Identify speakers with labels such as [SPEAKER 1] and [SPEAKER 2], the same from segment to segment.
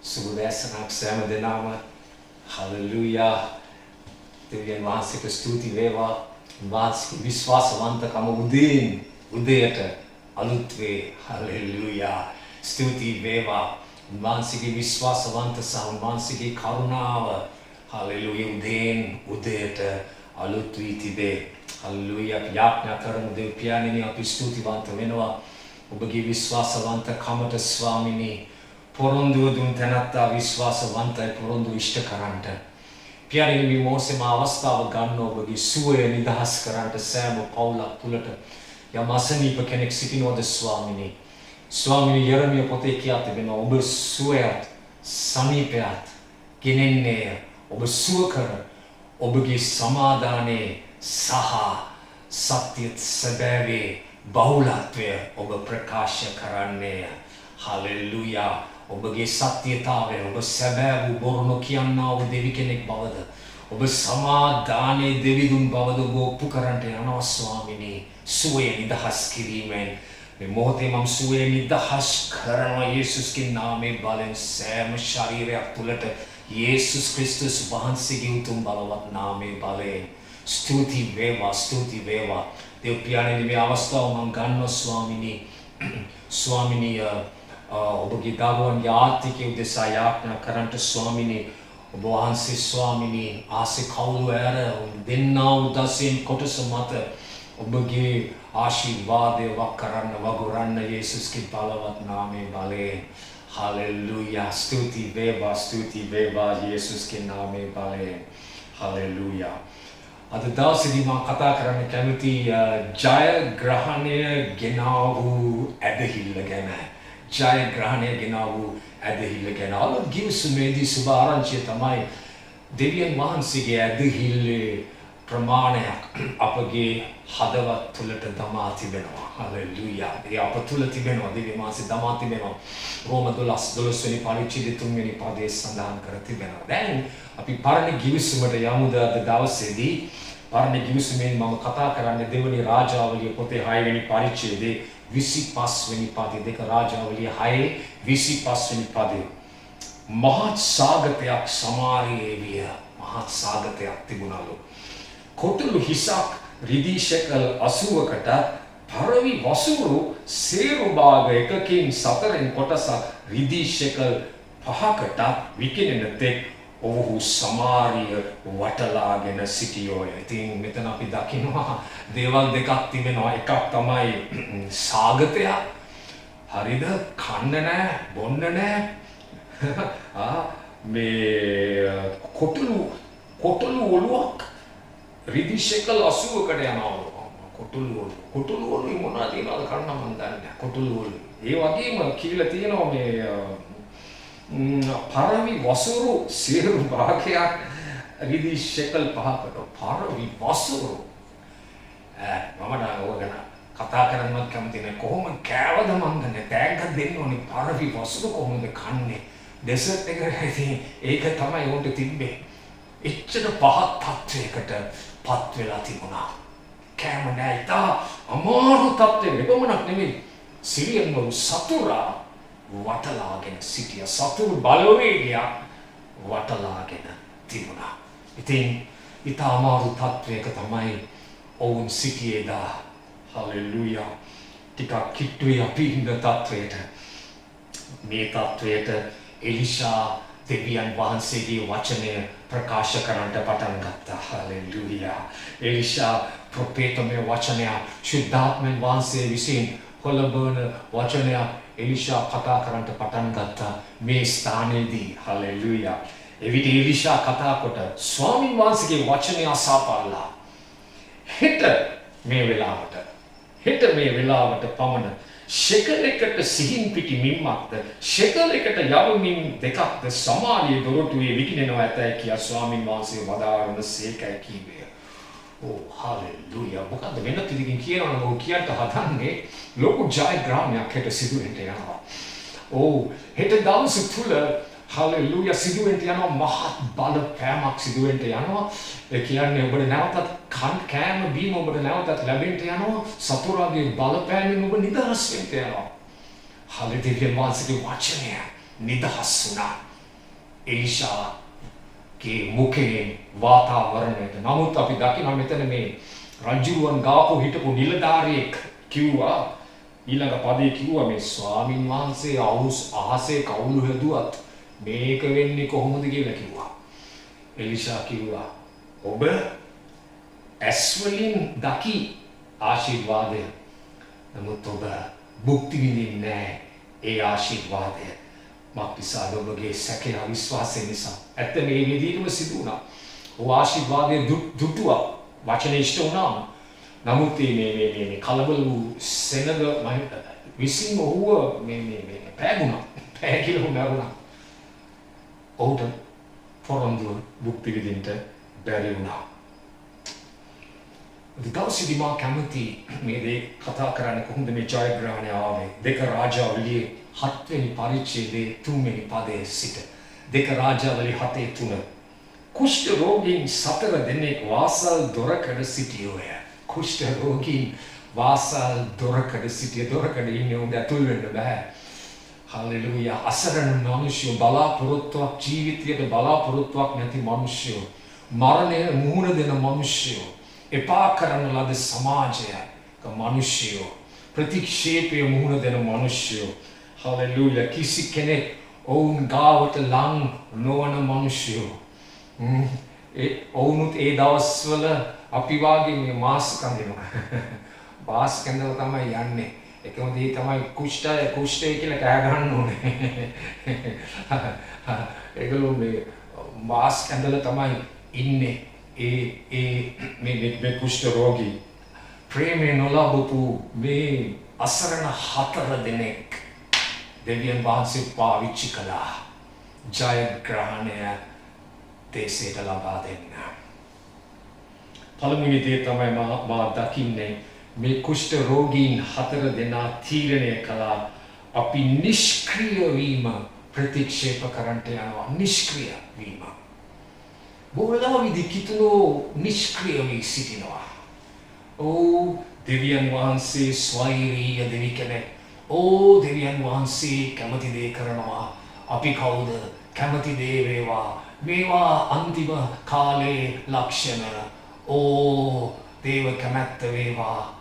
[SPEAKER 1] සුබදැසනක් සෑම දෙනාම හලෙලූයා දෙවියන් වහන්සේට ස්තුති වේවා වාස්කි විශ්වාසවන්තකම උදේට අලුත් වේ හලෙලූයා ස්තුති වේවා වහන්සේගේ විශ්වාසවන්ත සහ වහන්සේගේ කරුණාව හලෙලූයා උදේට අලුත් වී තිබේ හලෙලූයා යාඥා කරමු දෙව් පියාණෙනි අපි ස්තුතිවන්ත වෙනවා ඔබගේ විශ්වාසවන්තකමට ස්වාමිනී පොරොන්දුව දුන් තැනැත්තා විශ්වාසවන්තයි පොරොන්දු ඉෂ්ට කරන්නට. පියාණෙනි මේ මොහොතේම අවස්ථාව ගන්න ඔබගේ සුවය නිදහස් කරන්නට සෑම පවුලක් තුළට යම් අසනීප කෙනෙක් සිටිනවද ස්වාමිනී. ස්වාමිනී යරමිය පොතේ කියා තිබෙනවා ඔබ සුවයත් සමීපයත් ගෙනෙන්නේ ඔබ සුව කර ඔබගේ සමාදානයේ සහ සත්‍ය සැබෑවේ බහුලත්වය ඔබ ප්‍රකාශ කරන්නේ. හලෙලූයා ඔබගේ සත්‍යතාවය ඔබ සැබෑ වූ බොරු නොකියන්නා වූ දෙවි කෙනෙක් බවද ඔබ සමාදානයේ දෙවිදුන් බවද ඔබ ඔප්පු කරන්නට යනවා ස්වාමිනී සුවය නිදහස් කිරීමෙන් මේ මොහොතේ මම සුවය නිදහස් කරනවා යේසුස්ගේ නාමයෙන් බලෙන් සෑම ශරීරයක් තුළට යේසුස් ක්‍රිස්තුස් වහන්සේගේ උතුම් බලවත් නාමයේ බලයෙන් ස්තුති වේවා දෙව් පියාණෙනි මේ අවස්ථාව මම ගන්නවා ස්වාමිනී ඔබගේ දරුවන්ගේ ආර්ථිකය උදෙසා යාඥා කරන්නට ස්වාමිනී ඔබ වහන්සේ ස්වාමිනී ආසේ කවුළු ඇර දෙන්නා වූ දසෙන් කොටස මත ඔබගේ ආශිර්වාදය වගුරන්න යේසුස්ගේ බලවත් නාමයේ බලයෙන් හලෙලූයා ස්තුති වේවා යේසුස්ගේ නාමයේ බලයෙන් හලෙලූයා අද දවසේදී මම කතා කරන්න කැමති ජයග්‍රහණය ගෙනා වූ ඇදහිල්ල ගැන ජයග්‍රහණය ගෙනා වූ ඇදහිල්ල ගැන අලුත් ගිවිසුමේදී සුබ ආරංචිය තමයි දෙවියන් වහන්සේගේ ඇදහිල්ලේ ප්‍රමාණයක් අපගේ හදවත් තුළට දමා තිබෙනවා හලෙලූයා ඒ අප තුළ තිබෙනවා දෙවියන් වහන්සේ දමා තිබෙනවා රෝම 12 වෙනි පරිච්ඡේදයේ 3 වෙනි පදයේ සඳහන් කර තිබෙනවා දැන් අපි පරණ ගිවිසුමට යමුද අද දවසේදී පරණ ගිවිසුමෙන් මම කතා කරන්නේ දෙවනි රාජාවලිය පොතේ 6 වෙනි පරිච්ඡේදයේ 25 වෙනි පදයේ දෙක රාජාවලිය 6 25 වෙනි පදයේ මහත් සාගතයක් සමාරියේ විය මහත් සාගතයක් තිබුණලු කොටළු හිසක් රිදී ෂෙකල් 80කට පරවි වසුරු සේරු භාග එකකින් සතරෙන් කොටසක් රිදී ෂෙකල් 5කට විකිනෙන තෙක් ඔහු සමාරිය වටලාගෙන සිටියෝය. ඉතින් මෙතන අපි දකිනවා දේවල් දෙකක් තිබෙනවා. එකක් තමයි සාගතය. හරිද? කන්න නැහැ, බොන්න නැහැ. මේ කොටළු ඔලුවක් රිදී ෂෙකල් 80කට යනවා. කොටළු ඔලුයි මොනවද තියනවද කන්න මන් දන්නේ නැහැ. කොටළු ඔලු. ඒ වගේම කියලා තියෙනවා මේ පරවි වසුරු සේරු භාගයක් රිදී ෂෙකල් 5කට පරවි වසුරු මම නෝගන කතා කරන්නවත් කැමති නැහැ කොහොම කෑවද මන් දන්නේ තෑග්ගක් දෙන්න ඕනේ පරවි වසුරු කොහොමද කන්නේ ඩෙසර්ට් එකකදී ඒක තමයි උන්ට තිබ්බේ එච්චර පහත් තත්වයකට පත් වෙලා තිබුණා කෑම නැහැ ඉතා අමාරු තත්වයක එපමණක් නෙමෙයි සිරියන් වූ සතුරා වටලාගෙන සිටිය සතුරු බලවේගයක් වටලාගෙන තිබුණා. ඉතින් ඉතා අමාරු තත්වයක තමයි ඔවුන් සිටියේදා. හලෙලූයා. ටිකක් කිට්ටුයි අපි ඉන්න තත්වයට. මේ තත්වයට එලිෂා දෙවියන් වහන්සේගේ වචනය ප්‍රකාශ කරන්නට පටන් ගත්තා. හලෙලූයා. එලිෂා ප්‍රොෆේතමය වචනය ශුද්ධාත්මයන් වහන්සේ විසින් කොළඹන වචනය එලිෂා කතා කරන්නට පටන් ගත්තා මේ ස්ථානයේදී හලෙලූයා. එවිට එලිෂා කතා කොට ස්වාමීන් වහන්සේගේ වචනය අසාපල්ලා. හෙට මේ වෙලාවට පමණ ෂෙකල් එකට සිහින් පිටි මිම්මක්ද ෂෙකල් එකට යවමින් දෙකක්ද සමාරිය දොරටුවේ විකිනෙනවා ඇතැයි කියා ස්වාමීන් වහන්සේ වදාරන සේකයි කීවේ. හලෙලූයා. මොකද වෙනත් විදිහකින් කියනවා නම් කියන්න හදන්නේ ලොකු ජයග්‍රහණයක් හෙට සිදුවෙන්න යනවා. හෙට දවස තුල හලෙලූයා සිදුවෙන්න යනවා මහත් බලපෑමක් සිදුවෙන්න යනවා. ඒ කියන්නේ ඔබට නැවතත් කෑම බීම ඔබට නැවතත් ලැබෙන්න යනවා. සතුරාගේ බලපෑමෙන් ඔබ නිදහස් වෙන්න යනවා. හලෙලූයා. වහන්සේගේ වචනය නිදහස් වුණා. එලිෂාගේ මුඛයෙන් වාතාවරණයට. නමුත් අපි දකිනවා මෙතන මේ රජුරුවන් ගාපු හිටපු නිලධාරියෙක් කිව්වා ඊළඟ පදේ කිව්වා මේ ස්වාමින් වහන්සේ අහසේ කවුළු හැදුවත් මේක වෙන්නේ කොහොමද කියලා කිව්වා. එලිෂා කිව්වා ඔබ ඇස් වලින් දකි ආශිර්වාදය. නමුත් ඔබ භුක්ති විඳින්නේ නැහැ ඒ ආශිර්වාදය. මක්නිසාද ඔබගේ සැකේ අවිශ්වාසය නිසා. ඇත්ත මේ විදිහටම සිදු වුණා. ඔබ ආශිර්වාදයේ දුටුවා. වචනේ ඉෂ්ට වුණාම. නමුත් මේ කලබල වූ සෙනග විසින් ඔහුව මේ පෑගුණා. පෑගිලා වුණා. ඔහුට පොරොන්දුව භුක්ති විඳින්න බැරි වුණා. දවසේදී මා කැමති මේ දේ කතා කරන්න කොහොමද මේ ජයග්‍රහණය ආවේ. 2 රාජාවලියේ 7 වෙනි පරිච්ඡේදයේ 3 වෙනි පදයේ සිට 2 රාජාවලිය 7:3 කුෂ්ඨ රෝගීන් 4 දෙනෙක් වාසල් දොරකඩ සිටියෝය. කුෂ්ඨ රෝගීන් වාසල් දොරකඩ සිටිය. දොරකඩ ඉන්නේ උඹ ඇතුල් වෙන්න බෑ. හල්ලෙලූයා. අසරණ මිනිස්සු බලාපොරොත්තුවක් ජීවිතයේ බලාපොරොත්තුවක් නැති මිනිස්සු මරණය මුහුණ දෙන මිනිස්සු එපා කරන ලද සමාජයක මිනිස්සු ප්‍රතික්ෂේපය මුහුණ දෙන මිනිස්සු හල්ලෙලූයා. කිසි කෙනෙක් ඔවුන් ගාවට ලං නොවන මිනිස්සු ඔවුනුත් ඒ දවස්වල අපි වාගේ මේ මාස්ක් අඳිනවා. මාස්ක් අඳලා තමයි යන්නේ. එකම දේ තමයි කුෂ්ඨය කියලා කෑ ගන්න ඕනේ. ඒගොල්ලෝ මේ මාස්ක් ඇඳලා තමයි ඉන්නේ. මේ කුෂ්ඨ රෝගී ප්‍රේමේ නොලබපු මේ අසරණ 4 දෙනෙක් දෙවියන් වහන්සේ පාවිච්චි කළා ජයග්‍රහණය දේශයට ලබා දෙන්න. පළමුවෙනි දේ තමයි මා දකින්නේ මේ කුෂ්ඨ රෝගීන් 4 දෙනා තීරණය කළා අපි නිෂ්ක්‍රීය වීම ප්‍රතික්ෂේප කරන්නට යනවා. නිෂ්ක්‍රීය වීම. බොහෝ විට කිතුනෝ නිෂ්ක්‍රීය වී සිටිනවා. දෙවියන් වහන්සේ ස්වෛරීය දෙවි කෙනෙක්. දෙවියන් වහන්සේ කැමති දේ කරනවා. අපි කවුද? කැමති දේ වේවා. මේවා අන්තිම කාලේ ලක්ෂණ. දේව කැමැත්ත වේවා.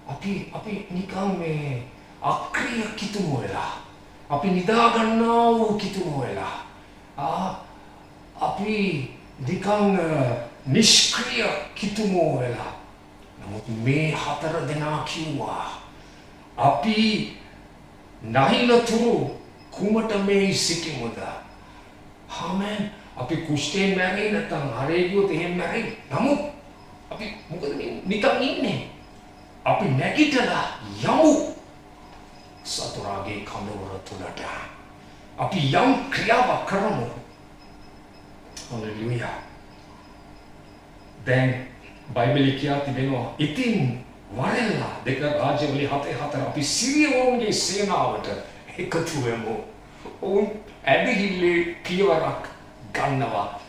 [SPEAKER 1] අපි නිකන් මේ අක්‍රීය කිතුණු වෙලා. අපි නිදා ගන්නා වූ කිතුණු වෙලා. අපි නිකන් නිෂ්ක්‍රීය කිතුණු වෙලා. නමුත් මේ 4 දෙනා කිව්වා අපි නැහිලතුරු කුමට මේ සිටිමුද? ආමෙන්. අපි කුෂ්ඨයෙන් මැරෙන්නේ නැත්නම් හරේ ගියොත් එහෙම මැරෙන්නේ. නමුත් අපි මොකද නිකන් ඉන්නේ? අපි නැගිටලා යමු සතුරාගේ කඳවුර තුලට. අපි යම් ක්‍රියාවක් කරමු. හල්ලෙලූයා. දැන් බයිබලයේ කියා තිබෙනවා ඉතින් වරෙල්ලා 2 රාජ්‍යවලිය 7:4 අපි සිරියවුන්ගේ සේනාවට එකතු වෙමු. ඔවුන් ඇදහිල්ලේ පියවරක් ගන්නවා.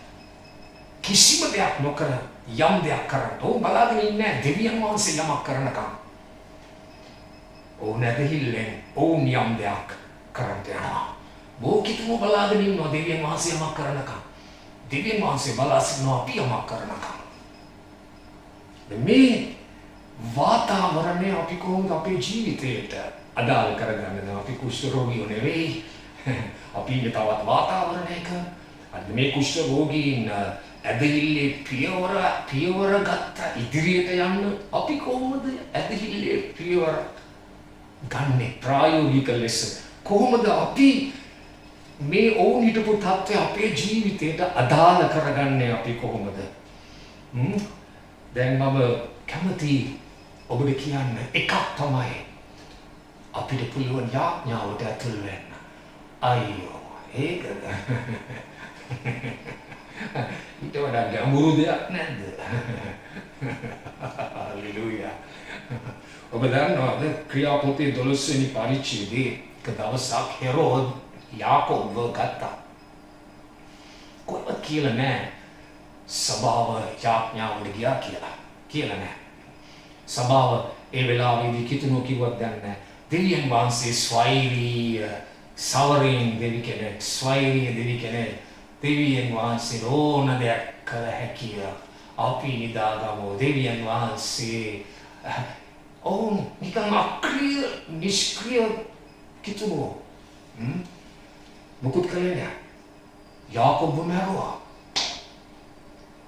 [SPEAKER 1] කිසිම දෙයක් නොකර යම් දෙයක් කරන්න. ඔවුන් බලාගෙන ඉන්නේ දෙවියන් වහන්සේ යමක් කරනකම්. ඔවුන් ඇදහිල්ලෙන් ඔවුන් යම් දෙයක් කරන්න යනවා. බෝකිතුම බලාගෙන ඉන්නවා දෙවියන් වහන්සේ යමක් කරනකම්. දෙවියන් වහන්සේ බලා සිටිනවා අපි යමක් කරනකම්. මේ වාතාවරණය අපි කොහොමද අපේ ජීවිතයට අදාළ කරගන්නේ? අපි කුෂ්ඨ රෝගීෝ නෙවෙයි. අපි ඉන්නේ තවත් වාතාවරණයක. අද මේ කුෂ්ඨ රෝගීන් ඇදහිල්ලේ පියවර ගත්ත ඉදිරියට යන්න අපි කොහොමද ඇදහිල්ලේ පියවර ගන්නේ ප්‍රායෝගික ලෙස? කොහොමද අපි මේ ඔවුන් හිටපු තත්ත්වය අපේ ජීවිතයට අදාළ කරගන්නේ? අපි කොහොමද? දැන් මම කැමති ඔබට කියන්න එකක් තමයි අපිට පුළුවන් යාඥාවට ඇතුල් වෙන්න. අයියෝ ඒකද? ඊට වඩා ගැඹුරු දෙයක් නැද්ද? හල්ලෙලූයා. ඔබ දන්නවද ක්‍රියාපොතේ 12 වෙනි පරිච්ඡේදයේ එක දවසක් හෙරෝද් යාකෝබ්ව ගත්තා. කොහොමද කියලා නෑ සභාව යාඥාවට ගියා කියලා නෑ. සභාව ඒ වෙලාවේදී කිතුනෝ කිව්වත් දැන් නෑ. දෙවියන් වහන්සේ ස්වෛරීය සවරින් දෙවි කෙනෙක්, ස්වෛරීය දෙවි කෙනෙක්. දෙවියන් වහන්සේ ඕන දෙයක් කළ හැකිය. අපි නිදාගමු. දෙවියන් වහන්සේ ඔවුන් නිකන් අක්‍රිය නිෂ්ක්‍රිය කිතුනෝ. මොකුත් කළේ නෑ. යාකොබ් මැරුවා.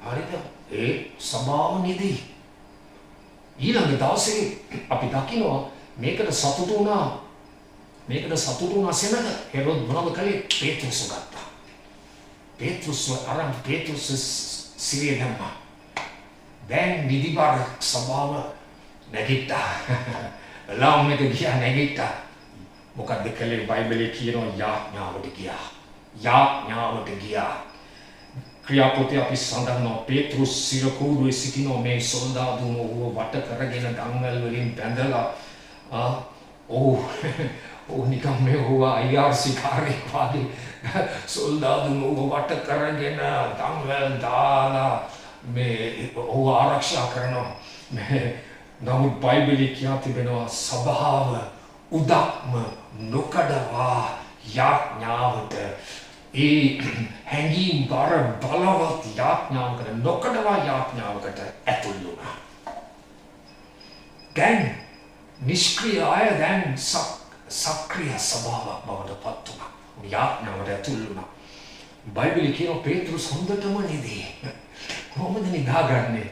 [SPEAKER 1] හරිද? ඒ සභාව නිදී. ඊළඟ දවසේ අපි දකිනවා මේකට සතුටු වුණා. මේකට සතුටු වුණා සෙනග. හෙරොද් මොනවද කළේ? පේත්‍රුස්ව ගත්තා. පේත්‍රුස්ව අරන් පේත්‍රුස් සිරිය දැම්මා. දැන් නිදිබර සභාව නැගිට්ටා. ලාම් එක ගියා නැගිට්ටා. මොකක්ද කළේ? බයිබලයේ කියනවා යාඥාවට ගියා. යාඥාවට ගියා. ක්‍රියාපොතේ අපි සඳහන් පේත්‍රුස් සිරකූඩුවේ සිටින මේ සොල්දාදුන් ඔහුව වට කරගෙන ගංවැල් වලින් බැඳලා ඔව් නිකම් මේ ඔහුව IRC කාර්යයක් වගේ සොල්දාදුන් ඔහුව වට කරගෙන ගංවැල් දාලා මේ ඔහුව ආරක්ෂා කරනවා. නමුත් බයිබලයේ කියා තිබෙනවා සභාව උදක්ම නොකඩවා යාඥාවට ඒ හැඟීම් බර බලවත් යාඥාවකට නොකඩවා යාඥාවකට ඇතුල් වුණා. දැන් නිෂ්ක්‍රීය අය දැන් සක්‍රීය ස්වභාවයක් බවට පත් වුණා. යාඥාවට ඇතුල් වුණා. බයිබලයේ කියන පේත්‍රුස් හොඳටම නිදී. කොහොමද නිදාගන්නේ?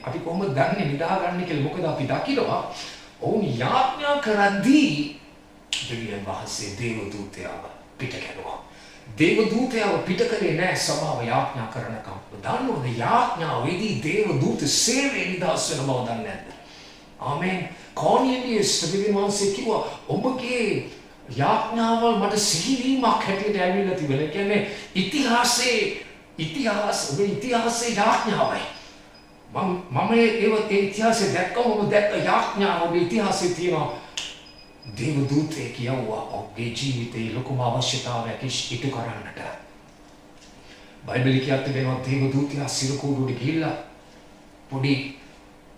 [SPEAKER 1] අපි කොහොමද දන්නේ නිදාගන්නේ කියලා? මොකද අපි දකිනවා ඔවුන් යාඥා කරද්දී දෙවියන් වහන්සේ දේවදූතයාව පිට කළා. දේවදූතයාව පිට කළේ නැහැ සභාව යාඥා කරනකම්. දන්නවද යාඥාවේදී දේවදූත සේවය නිදහස් වෙන බව දන්නේ නැද්ද? ආමෙන්. කෝනියලියස් දෙවියන් වහන්සේ කිව්වා ඔබගේ යාඥාවල් මට සිහිවීමක් හැටියට ඇවිල්ලා තිබෙනවා. ඒ කියන්නේ ඉතිහාසයේ යාඥාවයි. මම ඒ ඉතිහාසයේ දැක්කම මම දැක්ක යාඥාව ඔබේ ඉතිහාසයේ තියෙනවා. දේවදූතයෙක් කියවුවා ඔබේ ජීවිතේ ලොකුම අවශ්‍යතාවයක් ඉටු කරන්නට. බයිබලයේ කියත් වෙනවා දේවදූතයා සිරකූඩුවට ගිහිල්ලා පොඩි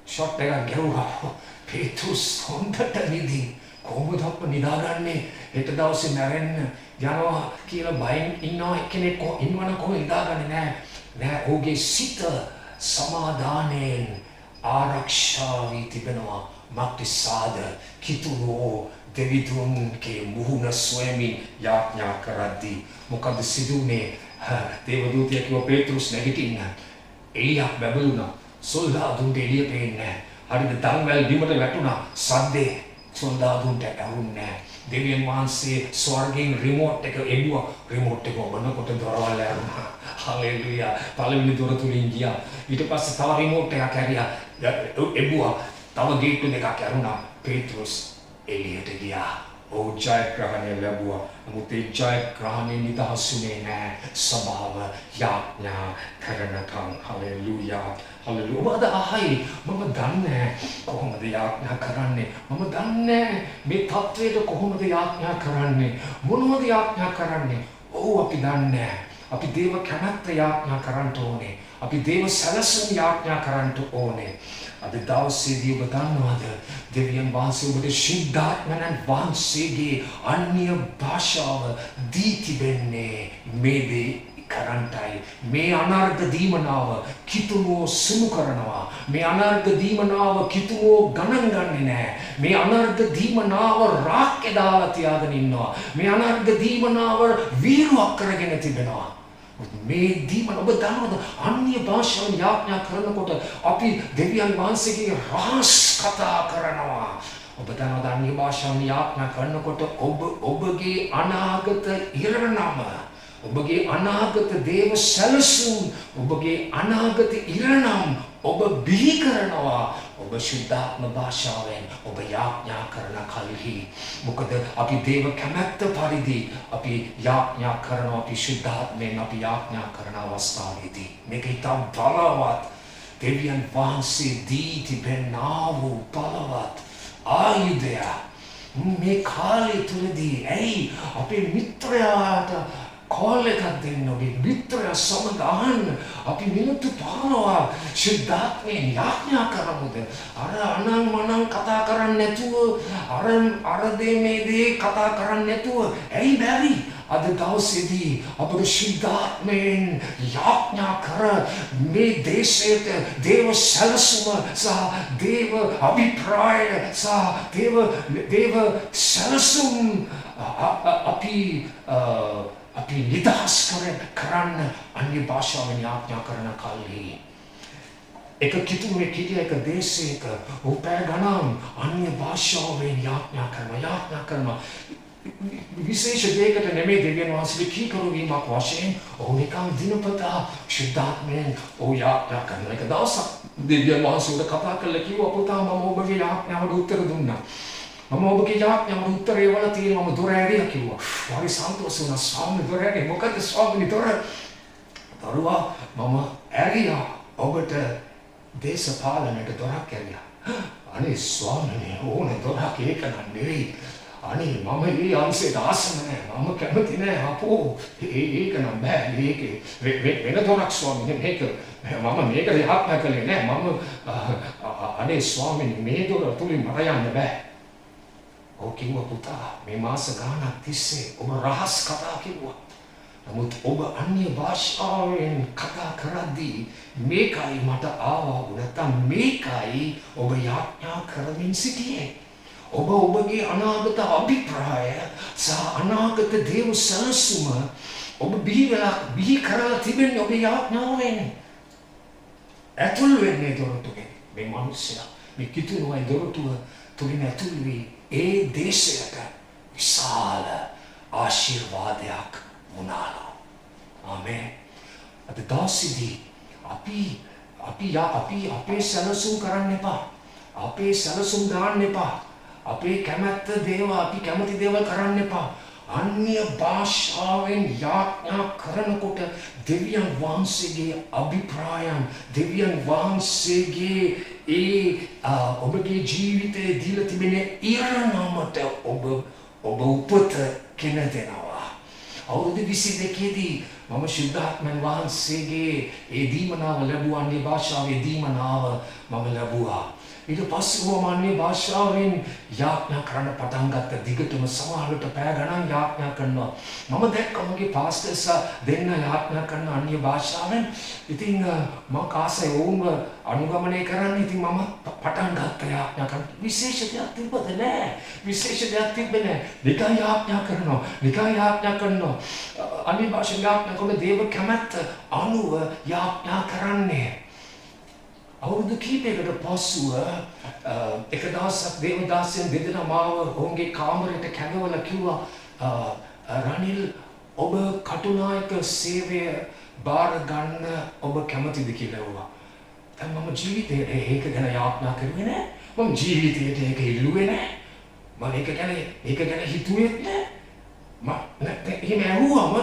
[SPEAKER 1] ෂොට් එකක් ගැහුවා. පේත්‍රුස් හොඳට නිදි. කොහොමද අප නිදාගන්නේ? හෙට දවසේ මැරෙන්න යනවා කියලා බයෙන් ඉන්නවා එක්කෙනෙක් ඉන්නවනම් කොහොමද නිදාගන්නේ? නෑ ඔහුගේ සිත සමාදානයෙන් ආරක්ෂා වී තිබෙනවා. මක්තිසාද කිතුනෝ දෙවිතුන්ගේ මුහුණ සොයමින් යාඥා කරද්දී මොකද සිදුුනේ? දේවදූතයා කිව්වා පේත්‍රුස් නැගිටින්න. එළියක් බැබළුණා. සොල්දාදුන්ට එළිය පේන්නේ නැහැ. හරිද? දන්වැල් බිමට වැටුණා. සද්දේ සොල්දාදුන්ට ඇහුන්නේ නැහැ. දෙවියන් වහන්සේ ස්වර්ගයෙන් රිමෝට් එක එළුවා. රිමෝට් එක ඔබනකොට දොරවල් ඇරුණා. හලෙලුයා. පළවෙනි දොර තුලින් ගියා. ඊට පස්සේ තව රිමෝට් එකක් ඇරියා. එළුවා. තව ගේට්ටු දෙකක් ඇරුණා. පේත්‍රුස් එළියට ගියා. ඔහු ජයග්‍රහණය ලැබුවා. නමුත් ඒ ජයග්‍රහණය නිදහස්ුනේ නැහැ. සභාව යාඥා කරනකම්. හලෙලුයා. හලෙලුයා. ඔබ අද අහයි මම දන්නේ කොහොමද යාඥා කරන්නේ? මම දන්නේ මේ තත්වයට කොහොමද යාඥා කරන්නේ? මොනවද යාඥා කරන්නේ? ඔව් අපි දන්නේ. අපි දේව කැමැත්ත යාඥා කරන්න ඕනේ. අපි දේව සැලසුම් යාඥා කරන්න ඕනේ. අද දවසේදී ඔබ දන්නවද දෙවියන් වහන්සේ ඔබට ශුද්ධාත්මයන් වහන්සේගේ අන්‍ය භාෂාව දී තිබෙන්නේ මේ දේ කරන්ටයි. මේ අනර්ග දීමනාව කිතුනෝ සුණු කරනවා. මේ අනර්ග දීමනාව කිතුනෝ ගණන් ගන්නේ නැහැ. මේ අනර්ග දීමනාව රාක්කේ දාලා තියාගෙන ඉන්නවා. මේ අනර්ග දීමනාව වීරුවක් කරගෙන තිබෙනවා. මේ දීමන ඔබ දන්නවද අන්‍ය භාෂාවෙන් යාඥා කරනකොට අපි දෙවියන් වහන්සේගේ රහස් කතා කරනවා. ඔබ දන්නවද අන්‍ය භාෂාවෙන් යාඥා කරනකොට ඔබගේ අනාගත ඉරණම, ඔබගේ අනාගත දේව සැලසුම්, ඔබගේ අනාගත ඉරණම් ඔබ බිහි කරනවා. ඔබ ශුද්ධාත්ම භාෂාවෙන් ඔබ යාඥා කරන කල්හි. මොකද අපි දේව කැමැත්ත පරිදි අපි යාඥා කරනවා. අපි ශුද්ධාත්මයෙන් අපි යාඥා කරන අවස්ථාවේදී මේක ඉතා බලවත් දෙවියන් වහන්සේ දී තිබෙනා වූ බලවත් ආයුධය මේ කාලය තුලදී. ඇයි අපේ මිත්‍රයාට කෝල් එකක් දෙන්න, ඔබේ මිත්‍රයා සමග අහන්න. අපි මිනිත්තු 15 ශුද්ධාත්මයෙන් යාඥා කරමුද? අර අනං මනං කතා කරන්නේ නැතුව, අර දේ මේ දේ කතා කරන්නේ නැතුව. ඇයි බැරි? අද දවසේදී අපට ශුද්ධාත්මයෙන් යාඥා කර මේ දේශයට දේව සැලසුම සහ දේව අභිප්‍රාය සහ දේව සැලසුම් අපි නිදහස් කරන්න අන්‍ය භාෂාවෙන් යාඥා කරන කල්හි එක කිතුවේ කිටිය එක දේශයක උපෑ ගණන් අන්‍ය භාෂාවෙන් යාඥා කරනවා විශේෂ දෙයකට නෙමෙයි දෙවියන් වහන්සේගේ කීකරුවීමක් වශයෙන් ඔහු නිකන් දිනපතා ශුද්ධාත්මයෙන් ඔහු යාඥා කරන එක දවසක් දෙවියන් වහන්සේට කතා කරලා කිව්වා පුතා මම ඔබගේ යාඥාවට උත්තර දුන්නා මම ඔබගේ යාඥාවට උත්තරේ වල තියෙනවා මම දොර ඇරියා කිව්වා හරි සන්තෝෂ වුණා ස්වාමී දොර ඇරේ මොකද ස්වාමී දරුවා මම ඇරියා ඔබට දේශපාලනයට දොරක් ඇරියා අනේ ස්වාමීනි ඕනේ දොරක් ඒක නෙවෙයි අනේ මම මේ අංශයට ආස නැහැ මම කැමති නැහැ අපෝ ඒක නම් බෑ මේක වෙන දොරක් ස්වාමීනි මේක මම මේකට යාඥා කළේ නැහැ මම අනේ ස්වාමීනි මේ දොර තුලින් මට යන්න බෑ ඔව් කිව්වා පුතා මේ මාස ගානක් තිස්සේ ඔබ රහස් කතා කිව්වා නමුත් ඔබ අන්‍ය භාෂාවෙන් කතා කරද්දී මේකයි මට ආවා නැත්නම් මේකයි ඔබ යාඥා කරමින් සිටියේ ඔබ ඔබගේ අනාගත අභිප්‍රාය සහ අනාගත දේව සැලසුම ඔබ බිහි කරලා තිබෙන්නේ ඔබේ යාඥාවෙන් ඇතුල් වෙන්නේ දොරටුවෙන් මේ මිනිස්සයා මේ කිතුනුවයි දොරටුව තුලින් ඇතුල් වී ඒ දේශයට විශාල ආශිර්වාදයක් වුණාලු ආමේන් අද දවසේදී අපි අපේ සැලසුම් කරන්න එපා අපේ සැලසුම් දාන්න එපා අපේ කැමැත්ත දේව අපි කැමති දේවල් කරන්න එපා අන්‍ය භාෂාවෙන් යාඥා කරනකොට දෙවියන් වහන්සේගේ අභිප්‍රායන් දෙවියන් වහන්සේගේ ඔබගේ ජීවිතයේ දීලා තිබෙන ඉරණමට ඔබ උපත කෙන දෙනවා අවුරුදු 22 දී මම ශුද්ධාත්මයන් වහන්සේගේ ඒ දීමනාව ලැබුවා අන්‍ය භාෂාවේ දීමනාව මම ලැබුවා ඊට පස්සේ මම අන්‍ය භාෂාවෙන් යාඥා කරන්න පටන් ගත්ත දිගටම සමහරවිට පැය ගණන් යාඥා කරනවා මම දැක්කා මගේ පාස්ටර්ස් දෙන්න යාඥා කරන අන්‍ය භාෂාවෙන් ඉතින් මම කාසයි වුණ අනුගමනය කරන්න ඉතින් මම පටන් ගත්තා යාඥා කරන්න විශේෂ දෙයක් තිබ්බද නැහැ විශේෂ දෙයක් තිබ්බේ නැහැ නිකන් යාඥා කරනවා අන්‍ය භාෂාවෙන් යාඥා කරන දේව කැමැත්ත අනුව යාඥා කරන්නේ අවුරුදු කීපයකට පස්සුව එක දවසක් දේවදාසයන් දෙදෙනා මාව ඔවුන්ගේ කාමරයට කැඳවලා කිව්වා රනිල් ඔබ කටුනායක සේවය බාර ගන්න ඔබ කැමතිද කියලා වුණා. දැන් මම ජීවිතේ ඒක ගැන යාඥා කරුවේ නෑ. මම ජීවිතේට ඒක ඉල්ලුවේ නෑ. මම ඒක ගැන හිතුවේ නෑ. මම එහෙම ඇහුවම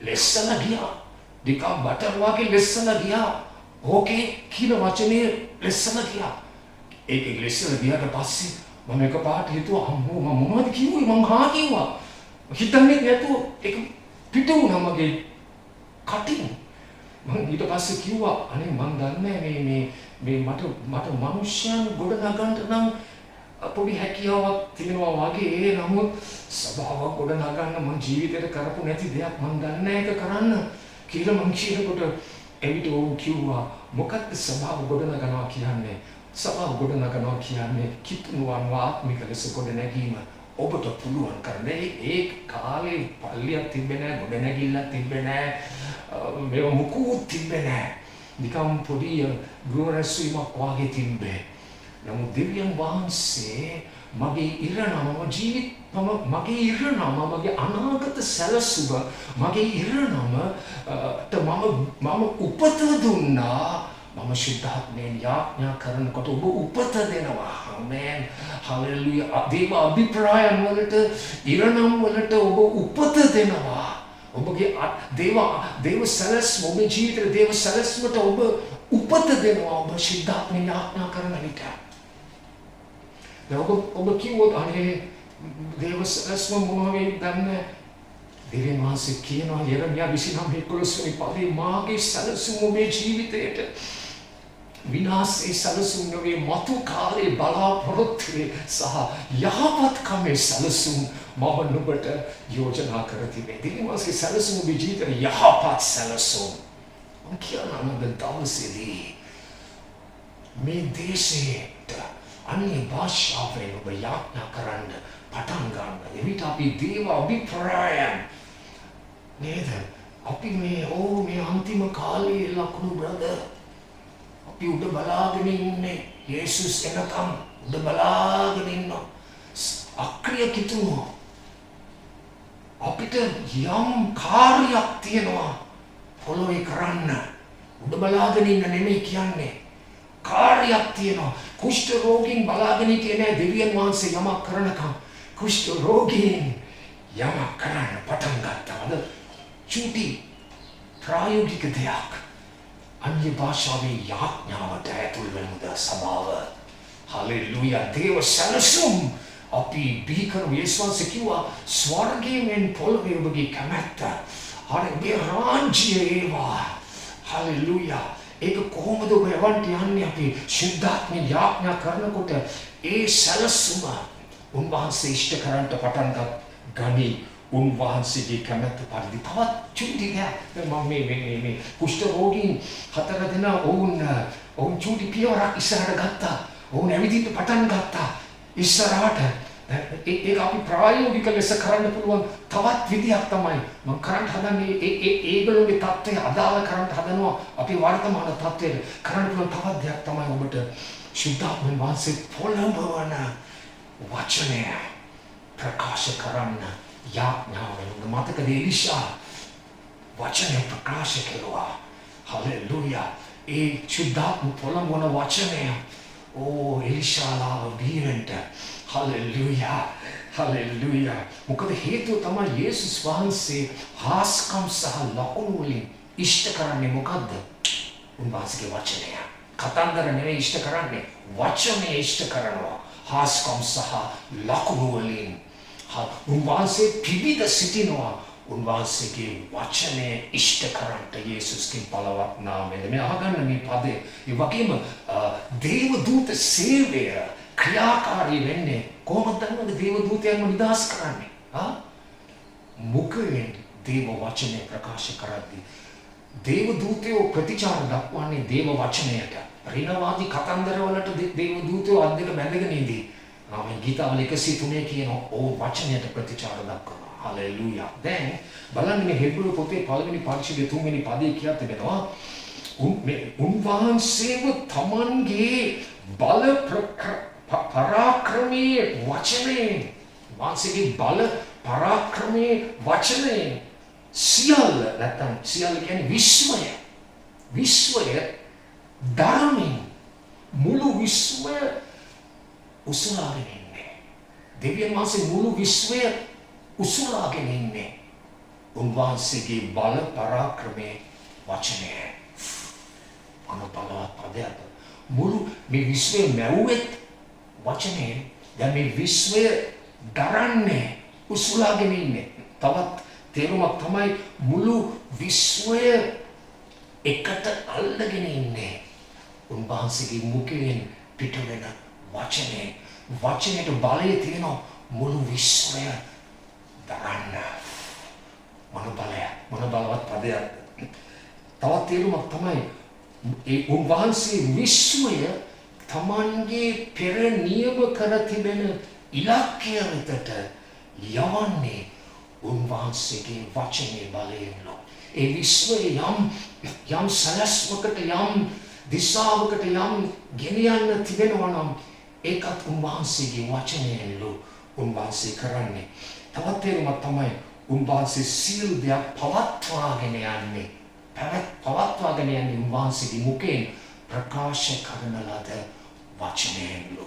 [SPEAKER 1] ලෙස්සලා ගියා. ටිකක් බටර් වගේ ලෙස්සලා ගියා. ඕකේ කියන වචනේ ලෙස්සලා ගියා. ඒක ලෙස්සලා ගියාට පස්සේ මම එකපාරට හිතුවා අම්මෝ මම මොනවද කිව්වේ මං හා කිව්වා. හිතන්නේ නැතුව ඒක පිට වුණා මගේ කටින්. මම ඊට පස්සේ කිව්වා අනේ මං දන්නේ මේ මට මිනිස්යන් ගොඩ නගන්න නම් පොඩි හැකියාවක් තියෙනවා වගේ නමුත් සබාවක් ගොඩ නගන්න මං ජීවිතේට කරපු නැති දෙයක් මං දන්නේ ඒක කරන්න කියලා මං කියනකොට එවිට ඔව් කිව්වා මොකක්ද සබාව ගොඩ නගනවා කියන්නේ සබාව ගොඩ නගනවා කියන්නේ කිතුනුවන් ආත්මික ලෙස ගොඩ නැගීම ඔබට පුළුවන් කරන්නේ ඒ කාලේ පල්ලියක් තිබෙන්නේ නැහැ ගොඩ නැගිල්ලක් තිබෙන්නේ නැහැ මේව මුකුත් තිබෙන්නේ නැහැ නිකම් පොඩි ගෘහරැස්වීමක් වගේ තිබ්බේ නමුත් දෙවියන් වහන්සේ මගේ ඉරණම මගේ ඉරණම මගේ අනාගත සැලසුම මගේ ඉරණම මම උපත දුන්නා මම ශුද්ධාත්මයෙන් යාඥා කරනකොට ඔබ උපත දෙනවා ආමේන් හලෙලුයා දේව අභිප්‍රායන් වලට ඉරණම් වලට ඔබ උපත දෙනවා ඔබගේ දේව සැලසුම ඔබේ ජීවිතේ දේව සැලසුමට ඔබ උපත දෙනවා ඔබ ශුද්ධාත්මයෙන් යාඥා කරන විට ඔබ කිව්වොත් අනේ දේව සැලසුම මොනවද දන්නේ දෙවියන් වහන්සේ කියනවා යෙරමියා 29:11 පදේ මාගේ සැලසුම ඔබේ ජීවිතයට විනාශයේ සැලසුම් නෙවෙයි මතු කාලේ බලාපොරොත්තුවේ සහ යහපත්කමේ සැලසුම් මම නුඹට යෝජනා කර තිබේ. දෙවියන්ගේ සැලසුම් ඔබේ ජීවිතේ යහපත් සැලසුම්. මම කියනවා ඔබ දවසේදී මේ දේශයට අන්‍ය භාෂාවෙන් ඔබ යාඥා කරන්න පටන් ගන්න. එවිට අපි දේව අභිප්‍රායන් නේද? අපි මේ අන්තිම කාලේ ලකුණු බ්‍රදර්. අපි උඩ බලාගෙන ඉන්නේ යේසුස් එනකම් උඩ බලාගෙන ඉන්න අක්‍රිය කිතුනෝ. අපිට යම් කාර්යයක් තියෙනවා පොළොවේ කරන්න. උඩ බලාගෙන ඉන්න නෙමෙයි කියන්නේ. කාර්යයක් තියෙනවා. කුෂ්ඨ රෝගීන් බලාගෙන හිටියේ නෑ දෙවියන් වහන්සේ යමක් කරනකම්. කුෂ්ඨ රෝගීන් යමක් කරන්න පටන් ගත්තා. චුටි ප්‍රායෝගික දෙයක්. අන්‍ය භාෂාවේ යාඥාවට ඇතුල් වෙනුද සභාව. හලෙලූයා. දේව සැලසුම් අපි බිහිකර යේසුස් කිව්වා ස්වර්ගයෙන් මෙන් පොළොවේ ඔබගේ කැමැත්ත. හරි රාජ්‍ය ඒවා. හලෙලූයා. ඒක කොහොමද ඔබ එවන්ට යන්නේ අපි ශුද්ධාත්ම යාඥා කරනකොට ඒ සැලසුම උන්වහන්සේ ඉෂ්ට කරන්නට පටන් ගනි. උන්වහන්සේගේ කැමැත්ත පරිදි තවත් චුටි දෙයක් මම මේ කුෂ්ඨ රෝගීන් 4 දෙනා ඔවුන් චුටි පියවරක් ඉස්සරහට ගත්තා. ඔවුන් ඇවිදින්න පටන් ගත්තා. ඉස්සරහට ඒක අපි ප්‍රායෝගික ලෙස කරන්න පුළුවන් තවත් විදියක් තමයි මම කරන්න හදන්නේ ඒගොල්ලෝගේ தත්ත්වය අදාළ කරන්න හදනවා අපි වර්තමාන தත්ත්වයට කරන්න පුළුවන් තවත් දෙයක් තමයි ඔබට ශුද්ධාත්ම වහන්සේ පොළඹවන වචනය ප්‍රකාශ කරන්න යාඥාවෙන්. මතකද එලිෂා වචනය ප්‍රකාශ කළා. හලෙලූයා. ඒ ශුද්ධාත්ම පොළඹවන වචනය එලිෂාලාව බීරෙන්ට. හලෙලූයා. හලෙලූයා. මොකද හේතුව තමයි යේසුස් වහන්සේ හාස්කම් සහ ලකුණු වලින් ඉෂ්ට කරන්නේ මොකද්ද? උන්වහන්සේගේ වචනය. කතන්දර නෙවෙයි ඉෂ්ට කරන්නේ. වචනය ඉෂ්ට කරනවා. හාස්කම් සහ ලකුණු වලින්. උන්වහන්සේ පිබිද සිටිනවා. උන්වහන්සේගේ වචනය ඉෂ්ට කරන්නට යේසුස්ගේ බලවත් නාමයෙන්. මේ අහගන්න මේ පදේ. ඒ වගේම දේව දූත සේවය ක්‍රියාකාරී වෙන්නේ කොහොමද දන්නවද දේව දූතයන්ව නිදහස් කරන්නේ? මුඛයෙන් දේව වචනය ප්‍රකාශ කරද්දී දේව දූතයෝ ප්‍රතිචාර දක්වන්නේ දේව වචනයට. රිනවාදී කතන්දර වලට දේව දූතයෝ අත් දෙක බැඳගෙන ඉදී. මේ ගීතාවල 103 කියන වචනයට ප්‍රතිචාර දක්වනවා. හලෙලූයා. දැන් බලන්න මේ හෙබ්‍රෙය පොතේ පළවෙනි පරිච්ඡේදයේ 3 වෙනි පදේ කියත් තිබෙනවා උන්වහන්සේව තමන්ගේ බල පරාක්‍රමී වචනේ වහන්සේගේ බල පරාක්‍රමී වචනේ සියල්ල නැත්නම් සියල්ල කියන්නේ විශ්වය ධර්මයෙන් මුළු විශ්වය උසුලාගෙන ඉන්නේ. දෙවියන් වහන්සේ මුළු විශ්වය උසුලාගෙන ඉන්නේ උන්වහන්සේගේ බල පරාක්‍රමයේ වචනය. අනුපලවත් පදයක්. මුළු මේ විශ්වය මැව්වෙත් වචනේ. දැන් මේ විශ්වය දරන්නේ උසුලාගෙන ඉන්නේ. තවත් තේරුමක් තමයි මුළු විශ්වය එකට අල්ලගෙන ඉන්නේ උන්වහන්සේගේ මුඛයෙන් පිට වෙන වචනේ. වචනේට බලය තියෙන මුළු විශ්වය දරන්න. මොන බලවත් පදයක්. තවත් තේරුමක් තමයි ඒ උන්වහන්සේ විශ්වය තමන්ගේ පෙර නියම කර තිබෙන ඉලක්කය වෙතට යවන්නේ උන්වහන්සේගේ වචනේ බලයෙන්. ඒ විශ්වය යම් සලස්වකට යම් දිශාවකට යම් ගෙනියන්න තිබෙනවා නම් ඒකත් උන්වහන්සේගේ වචනයෙන්ලු උන්වහන්සේ කරන්නේ. තවත් තේරුමක් තමයි උන්වහන්සේ සියලු දෙයක් පවත්වාගෙන යන්නේ. පවත්වාගෙන යන්නේ උන්වහන්සේගේ මුඛයෙන් ප්‍රකාශ කරන ලද වචනයෙන්ලු.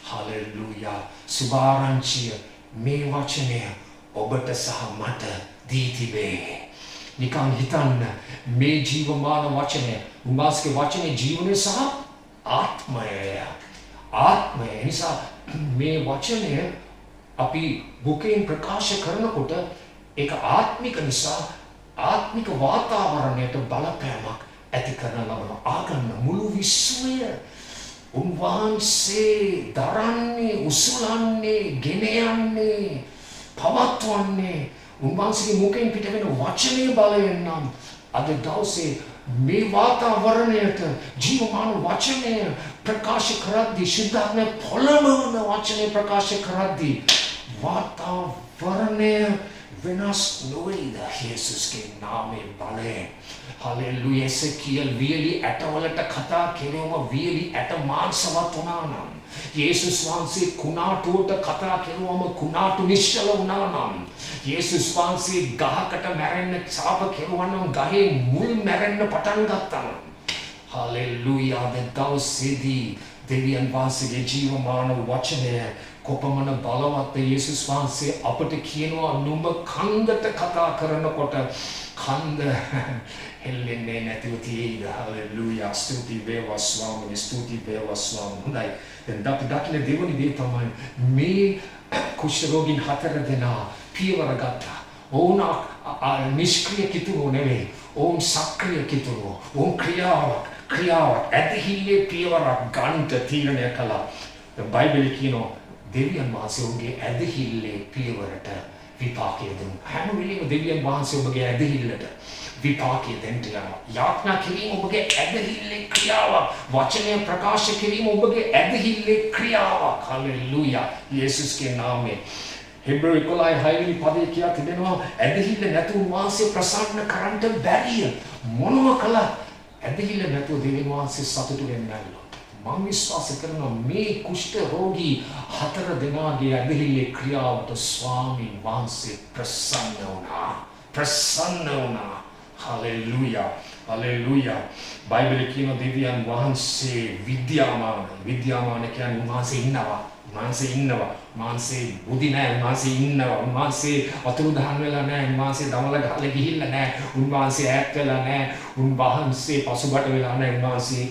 [SPEAKER 1] හලෙලූයා. සුභාරංචිය මේ වචනය ඔබට සහ මට දී තිබේ. නිකන් හිතන්න මේ ජීවමාන වචනය උන්වහන්සේගේ වචනේ ජීවනය සහ ආත්මය. නිසා මේ වචනය අපි මුඛයෙන් ප්‍රකාශ කරනකොට ඒක ආත්මික නිසා ආත්මික වාතාවරණයට බලපෑමක් ඇති කරන ලබන ආගන්න මුළු විශ්වය උන්වහන්සේ දරන්නේ උසුලන්නේ ගෙන යන්නේ පවත්වන්නේ උන්වහන්සේගේ මුඛයෙන් පිට වෙන වචනේ බලයෙන් නම් අද දවසේ මේ වාතාවරණයට ජීවමාන වචනය ප්‍රකාශ කරද්දී ශුද්ධාත්මය පොළඹවන වචනය ප්‍රකාශ කරද්දී වාතාවරණය වෙනස් නොවේද යේසුස්ගේ නාමයෙන් බලයෙන් හලෙලුයා එසේකියල් වියලි ඇටවලට කතා කෙරුවම වියලි ඇට මාංශවත් වුණා නම් යේසුස් වහන්සේ කුණාටුවට කතා කෙරුවම කුණාටු නිශ්චල වුණා නම් යේසුස් වහන්සේ ගහකට මැරෙන්න ශාප කෙරුවා නම් ගහේ මුල් මැරෙන්න පටන් ගත්තා නම් හලෙලුයා දවසේදී දෙවියන් වහන්සේගේ ජීවමාන වචනය කොපමණ බලවත් යේසුස් වහන්සේ අපට කියනවා නුඹ කන්දට කතා කරනකොට කන්ද හෙල්ලෙන්නේ නැතිව තියෙයිද හලෙලුයා ස්තුති වේවා ස්වාමී ස්තුති වේවා ස්වාමී හොඳයි දැන් අපි දකින දෙවනි දේ තමයි මේ කුෂ්ඨ රෝගීන් 4 දෙනා පියවර ගත්තා ඕන නිෂ්ක්‍රිය කිතුරු නෙවෙයි ඕන් සක්‍රිය කිතුරු ඕන් ක්‍රියාවක් ඇදහිල්ලේ පියවරක් ගන්නට තීරණය කළා බයිබලයේ කියනවා දෙවියන් වහන්සේ ඔබගේ ඇදහිල්ලේ පියවරට විපාකය දෙන හැම වෙලෙම දෙවියන් වහන්සේ ඔබගේ ඇදහිල්ලට විපාකය දෙන්න යනවා යාඥා කිරීම ඔබගේ ඇදහිල්ලේ ක්‍රියාවක් වචනය ප්‍රකාශ කිරීම ඔබගේ ඇදහිල්ලේ ක්‍රියාවක් හලෙලුයා යේසුස්ගේ නාමයෙන් හෙබ්‍රේය 11:6 වෙනි පදයේ කියා තිබෙනවා ඇදහිල්ල නැතුව වාසය ප්‍රසන්න කරන්න බැරිය මොනම කළා ඇදහිල්ල නැතුව දෙවියන් වහන්සේ සතුටු වෙන්නේ නැහැ මම විශ්වාස කරනවා මේ කුෂ්ඨ රෝගී 4 දෙනාගේ ඇදහිල්ලේ ක්‍රියාවට ස්වාමීන් වහන්සේ ප්‍රසන්න වුණා හලෙලුයා හලෙලුයා බයිබලයේ කියන දෙවියන් වහන්සේ විද්‍යාමාන කියන්නේ උන්වහන්සේ ඉන්නවා උන්වහන්සේ බුදි නැහැ උන්වහන්සේ ඉන්නවා උන්වහන්සේ වතුරු දහන් වෙලා නැහැ උන්වහන්සේ දමල ගහලා ගිහිල්ලා නැහැ උන්වහන්සේ ඈත් වෙලා නැහැ උන්වහන්සේ පසුබට වෙලා නැහැ උන්වහන්සේ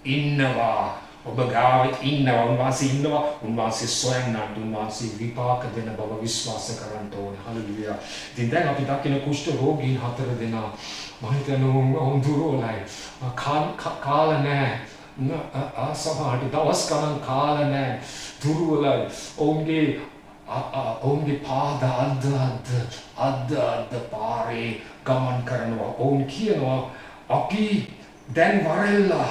[SPEAKER 1] ඉන්නවා ඔබ ගාව ඉන්නවා උන්වහන්සේ සොයන්නට උන්වහන්සේ විපාක දෙන බව විශ්වාස කරන්න ඕනේ හලෙලුයා ඉතින් දැන් අපි දකින කුෂ්ඨ රෝගීන් 4 දෙනා මම හිතනවා දුරෝලයි කාල නැහැ සමහරට දවස් ගණන් කාල නැහැ දුරවලයි ඔවුන්ගේ පාද අද්ද පාරේ ගමන් කරනවා ඔවුන් කියනවා අපි දැන් වරෙල්ලා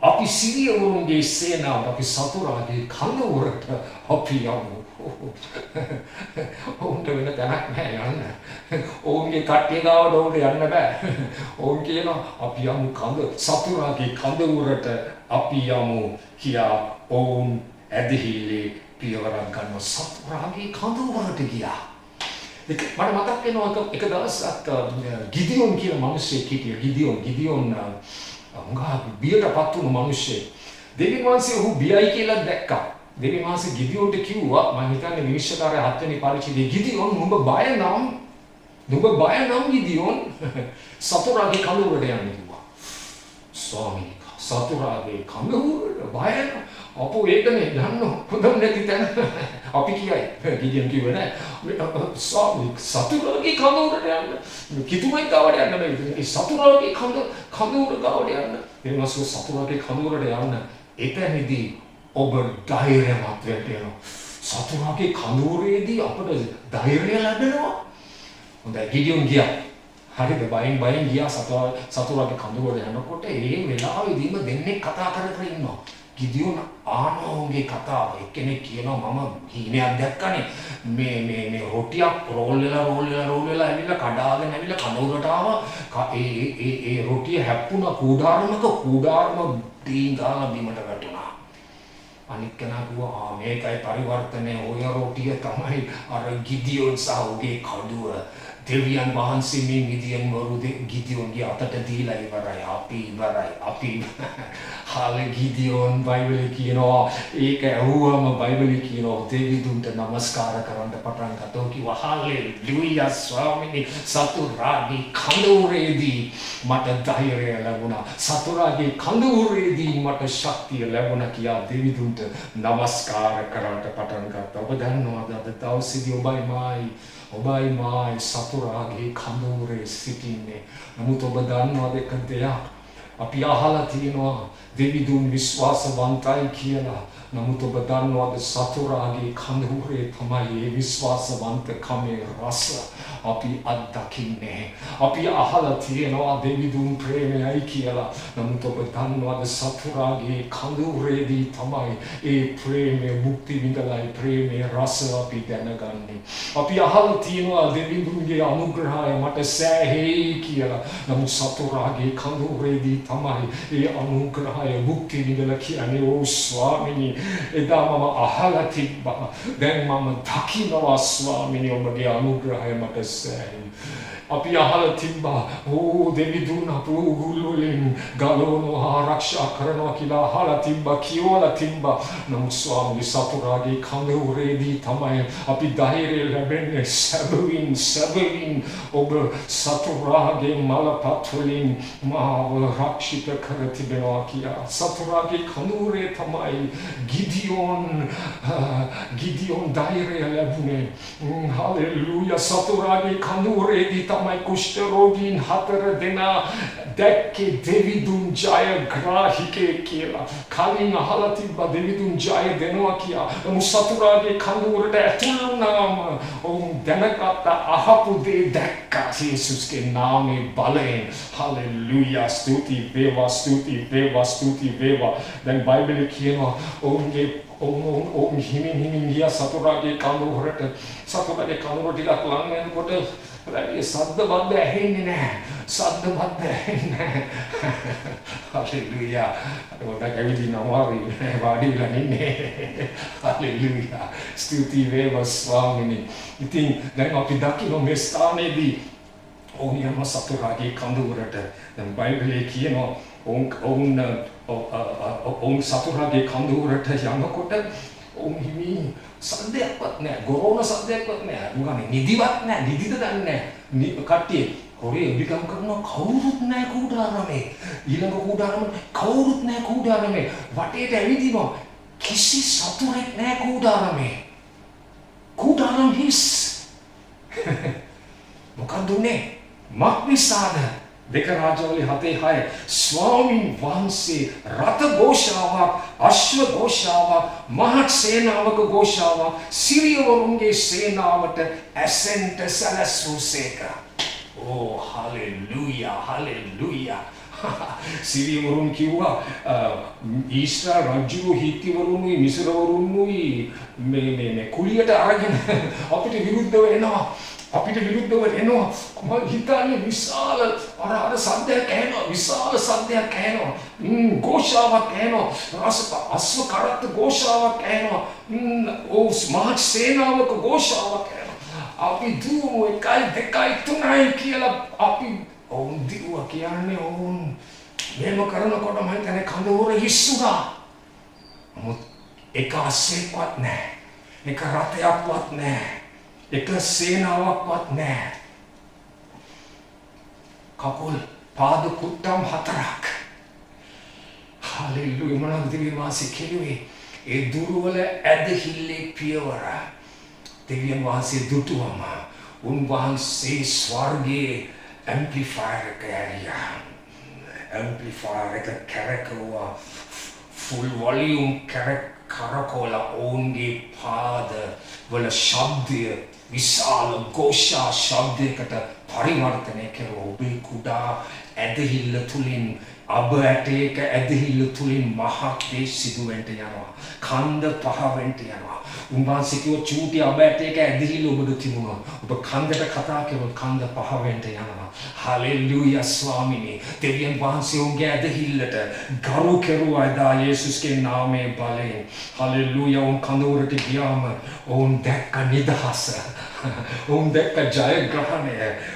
[SPEAKER 1] අපි සිරියවරුන්ගේ සේනාව අපි සතුරාගේ කඳවුරට අපි යමු ඔවුන්ට වෙන තැනක් නැහැ යන්න ඔවුන්ගේ කට්ටිය ගාවට ඔවුන්ට යන්න බෑ ඔවුන් කියනවා අපි යමු සතුරාගේ කඳවුරට අපි යමු කියා ඔවුන් ඇදහිල්ලේ පියවරක් ගන්න සතුරාගේ කඳවුරට ගියා මට මතක් වෙනවා එක දවසක් ගිදියෝන් කියන මිනිහෙක් හිටියා ගිදියෝන් උංගා බියටපත් වුණු මිනිහෙක් දෙවියන් වහන්සේ ඔහු බියයි කියලා දැක්කා දෙවියන් වහන්සේ ගිදියෝන්ට කිව්වා මම හිතන්නේ විනිශ්චයකාරය 7 වෙනි පරිච්ඡේදයේ ගිදියෝන් නුඹ බය නම් ගිදියෝන් සතුරාගේ කඳවුරට යන්න කිව්වා ස්වාමී සතුරාගේ කඳවුරට බය අපෝ ඒකනේ යන්න හොඳම නැති තැන අපි කියයි ගිදියෝන් කිව්වේ නෑ ස්වාමී සතුරාගේ කඳවුරට යන්න කිතුමයි ගාවට යන්න බෑ සතුරාගේ කඳවුර ගාවට යන්න එනවාස සතුරාගේ කඳවුරට යන්න එතනදී ඔබ ධෛර්යමත් වෙන්න සතුරාගේ කඳවුරේදී අපට ධෛර්යය ලැබෙනවා හොඳයි ගිදියෝන් ගියා හරිද බයෙන් ගියා සතුරාගේ කඳවුරට යනකොට ඒ වෙලාවෙදීම දෙන්නේ කතා කර ඉන්නවා ගිදියෝන් ආනෝගේ කතාව එක්කෙනෙක් කියනවා මම හීනයක් දැක්කනේ මේ රොටියක් රෝල් වෙලා ඇවිල්ලා කඩාගෙන ඇවිල්ලා කඳවුරට ආවා ඒ රොටිය හැප්පුණා කූඩාරම දීංගාලා බිමට වැටුණා අනිත් කෙනා කිව්වා මේකයි පරිවර්තනය ඔය රොටිය තමයි අර ගිදියෝන් සහෝගේ කඩුව දෙවියන් වහන්සේ මේ මිදියන් වරු ගිදියෝන්ගේ අතට දීලා ඉවරයි අපි හාල ගිදියෝන් බයිබලයේ කියනවා ඒක ඇහුවම බයිබලයේ කියනවා දෙවිදුන්ට නමස්කාර කරන්න පටන් ගත්තා කිව්වා හාලෙලුයා ස්වාමීනි සතුරාගේ කඳවුරේදී මට ධෛර්යය ලැබුණා සතුරාගේ කඳවුරේදී මට ශක්තිය ලැබුණා කියා දෙවිදුන්ට නමස්කාර කරන්න පටන් ගත්තා ඔබ දන්නවද අද දවසේදී ඔබයි මායි ඔබයි මායි සතුරාගේ කඳවුරේ සිටින්නේ. නමුත් ඔබ දන්නවද එක දෙයක්? අපි අහලා තියෙනවා දෙවිඳුන් විශ්වාසවන්තයි කියලා. නමුත් ඔබ දන්නවද සතුරාගේ කඳවුරේ තමයි ඒ විශ්වාසවන්තකමේ රස අපි අත්දකින්නේ. අපි අහලා තියෙනවා දෙවිඳුන් ප්‍රේමයයි කියලා. නමුත් ඔබ දන්නවද සතුරාගේ කඳවුරේදී තමයි ඒ ප්‍රේමය මුක්ති විඳලායි ප්‍රේමයේ රස අපි දැනගන්නේ. අපි අහලා තියෙනවා දෙවිඳුන්ගේ අනුග්‍රහය මට සෑහෙයි කියලා. නමුත් සතුරාගේ කඳවුරේදී තමයි ඒ අනුග්‍රහය මුක්ති විඳලා කියන්නේ ඕ ස්වාමීනි එදා මම අහලා තිබ්බා. දැන් මම දකිනවා ස්වාමීනි ඔබගේ අනුග්‍රහය මට සෑහෙයි. අපි අහලා තිබ්බා ඕ දෙවිඳුන් අපව උගුල් වලින් ගලවනවා ආරක්ෂා කරනවා කියලා අහලා තිබ්බා කියවලා තිබ්බා. නමුත් ස්වාමීනි සතුරාගේ කඳවුරේදී තමයි අපි ධෛර්යය ලැබෙන්නේ. සැබවින් ඔබ සතුරාගේ මලපත් වලින් මාව රක්ෂිත කර තිබෙනවා කියලා. සතුරාගේ කඳවුරේ තමයි ගිදියෝන් ධෛර්යය ලැබුණේ. හලෙලූයා. සතුරාගේ කඳවුරේදී තමයි කුෂ්ඨ රෝගීන් 4 දෙනා දැක්කේ දෙවිඳුන් ජයග්‍රාහිකේ කියලා. කලින් අහලා තිබ්බා දෙවිඳුන් ජය දෙනවා කියලා. නමුත් සතුරාගේ කඳවුරට ඇතුල් වුණාම ඔවුන් දැනගත්ත අහපු දේ දැක්කා යේසුස්ගේ නාමයේ බලයෙන්. හලෙලූයා. ස්තුති වේවා. දැන් බයිබලයේ කියනවා ඔවුන් හිමින් ගියා සතුරාගේ කඳවුරට. සතුරාගේ කඳවුර ටිකක් ලං වෙනකොට සද්දබද්ද ඇහෙන්නේ නැහැ. හලෙලූයා. ඔබට කැවිදිනවා වාඩි වෙලා ඉන්නේ. හලෙලූයා. ස්තුති වේවා ස්වාමීනි. ඉතින් දැන් අපි දකින්න මේ ස්ථානයේදී ඔවුන් යන සතුරාගේ කඳවුරට. දැන් බයිබලයේ කියනවා ඔවුන් සතුරාගේ කඳවුරට යනකොට ඔවුන් හිමි සද්දයක්වත් නැහැ. ගොරෝන සද්දයක්වත් නැහැ. මොකද නිදිවත් නැහැ. නිදිද දන්නේ නැහැ. කට්ටිය හොරේ එලිකම් කරනවා කවුරුත් නැහැ කුඩාරමේ. ඊළඟ කුඩාරමේ කවුරුත් නැහැ කුඩාරමේ. වටේට ඇවිදිනවා. කිසි සතුරෙක් නැහැ කුඩාරමේ. කුඩාරම් හිස්. මොකද උනේ? මක්නිසාද? 2 රාජවල 7:6 ස්වාමීන් වහන්සේ රථ ഘോഷාවක්, අශ්ව ഘോഷාවක්, මහත් සේනාවක ഘോഷාවක් සිරියවරුන්ගේ සේනාවට ඇසෙන්ට සැලසුසේක. ඕ හලෙලූයා. සිරියවරුන් කිව්වා ඊශ්‍රායල් රජු හිත්තිවරුන්ුයි මිස්රවරුන්ුයි මේ කුලියට අරගෙන අපිට විරුද්ධව එනවා. මම හිතන්නේ විශාල අර සද්දයක් ඇහෙනවා. විශාල සද්දයක් ඇහෙනවා. ഘോഷාවක් ඇහෙනවා. අශ්ව කරත්ත ഘോഷාවක් ඇහෙනවා. මහත් සේනාවක ഘോഷාවක් ඇහෙනවා. අපි දුවමු 1 2 3 කියලා අපි ඔවුන් දිවුවා කියන්නේ ඔවුන් මේව කරනකොට මම හිතන්නේ කඳවුර හිස්සුණා. නමුත් එක අස්සෙක්වත් නැහැ. එක රථයක්වත් නැහැ. එක සේනාවක්වත් නැහැ. කකුල් පාද කුට්ටම් 4ක්. හලෙලූයා. මොනවද දෙවියන් වහන්සේ කෙරුවේ? ඒ දුර්වල ඇදහිල්ලේ පියවර දෙවියන් වහන්සේ දුටුවම උන්වහන්සේ ස්වර්ගයේ ඇම්ප්ලිෆයර් එක ඇරියා. ඇම්ප්ලිෆයර් එක කැරකුවා. ෆුල් වොලියුම් කරකෝලා ඔවුන්ගේ පාද වල ශබ්දය විශාල ഘോഷා ශබ්දයකට පරිවර්තනය කෙරුවා. ඔබේ කුඩා ඇදහිල්ල තුලින් අබ ඇටයක ඇදහිල්ල තුලින් මහත් දේ සිදුවෙන්න යනවා. කන්ද පහවෙන්න යනවා. උන්වහන්සේ කිව්ව චූටි අබ ඇටයක ඇදහිල්ල ඔබට තිබුණා. ඔබ කන්දට කතා කරුවොත් කන්ද පහවෙන්න යනවා. හලෙලූයා ස්වාමීනි. දෙවියන් වහන්සේ උන්ගේ ඇදහිල්ලට ගරු කෙරුවා එදා යේසුස්ගේ නාමයේ බලයෙන්. හලෙලූයා. උන් කඳවුරට ගියාම ඔවුන් දැක්ක නිදහස. ඔවුන් දැක්ක ජයග්‍රහණය.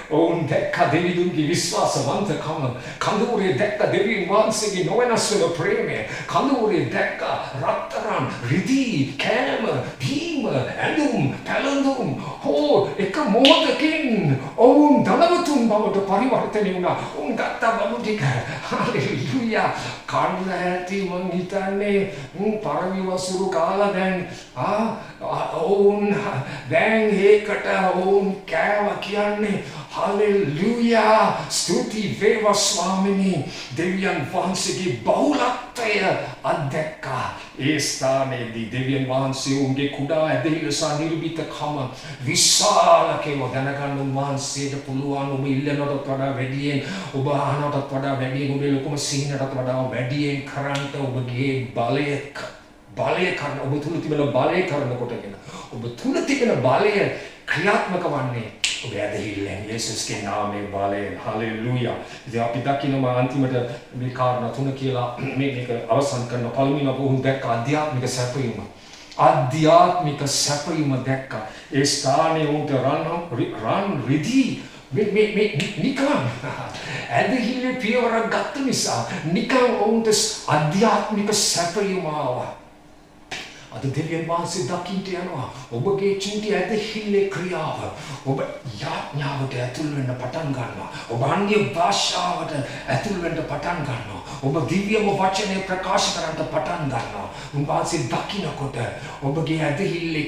[SPEAKER 1] ඔවුන් දැක්ක දෙවිඳුන්ගේ විශ්වාසවන්තකම. කඳවුරේ දැක්ක දෙවියන් වහන්සේගේ නොවෙනස් වූ ප්‍රේමය. කඳවුරේ දැක්ක රත්තරන් රිදී කෑම බීම ඇඳුම් පැළඳුම් හෝ එක මොහොතකින් ඔවුන් ධනවතුන් බවට පරිවර්තනය වුණා. ඔවුන් ගත්ත බඩු ටික හලෙලූයා කන්න ඇති මං හිතන්නේ පරවිවසුරු කාලා දැන් ඔවුන් දැන් ඒකට ඔවුන් කෑවා කියන්නේ හලෙලූයා ස්තුති වේවා ස්වාමිනී දෙවියන් වහන්සේගේ බහුලත්වය අත්දැක්කා. ඒ ස්ථානයේදී දෙවියන් වහන්සේ උන්ගේ කුඩා ඇදහිල්ල සහ නිර්භීතකම විශාල කියලා දැනගන්න උන්වහන්සේට පුළුවන්. ඔබ ඉල්ලනටත් වඩා වැඩියෙන් ඔබ අහනටත් වඩා වැඩියෙන් ඔබේ ලොකුම සිහිනටත් වඩා වැඩියෙන් කරන්ට ඔබගේ බලය කරන ඔබ තුල තිබෙන බලය කරනකොටගෙන ඔබ තුල තිබෙන බලය ක්‍රියාත්මක වන්නේ ඔබ ඇදහිල්ලෙන් යේසුස්ගේ නාමයෙන් බලයෙන් හලෙලූයා. ඉතින් අපි දකිනවා අන්තිමට මේ කාරණා තුන කියලා මේක අවසන් කරන පළමුවෙන් අපි උන් දැක්ක ආධ්‍යාත්මික සැපයීම. ආධ්‍යාත්මික සැපයීම දැක්කා. ඒ ස්ථානයේ උන්ට රන් රිදී නිකන් ඇදහිල්ලේ පියවරක් ගත්ත නිසා නිකන් උන්ට ආධ්‍යාත්මික සැපයීම ආවා. අද දෙවියන් වහන්සේ දකින්ට යනවා ඔබගේ චින්ති ඇදහිල්ලේ ක්‍රියාව. ඔබ යාඥාවට ඇතුල් වෙන්න පටන් ගන්නවා. ඔබ අන්‍ය භාෂාවට ඇතුල් වෙන්න පටන් ගන්නවා. ඔබ දිව්‍යම වචනය ප්‍රකාශ කරන්න පටන් ගන්නවා. උන්වහන්සේ දකින්නකොට ඔබගේ ඇදහිල්ලේ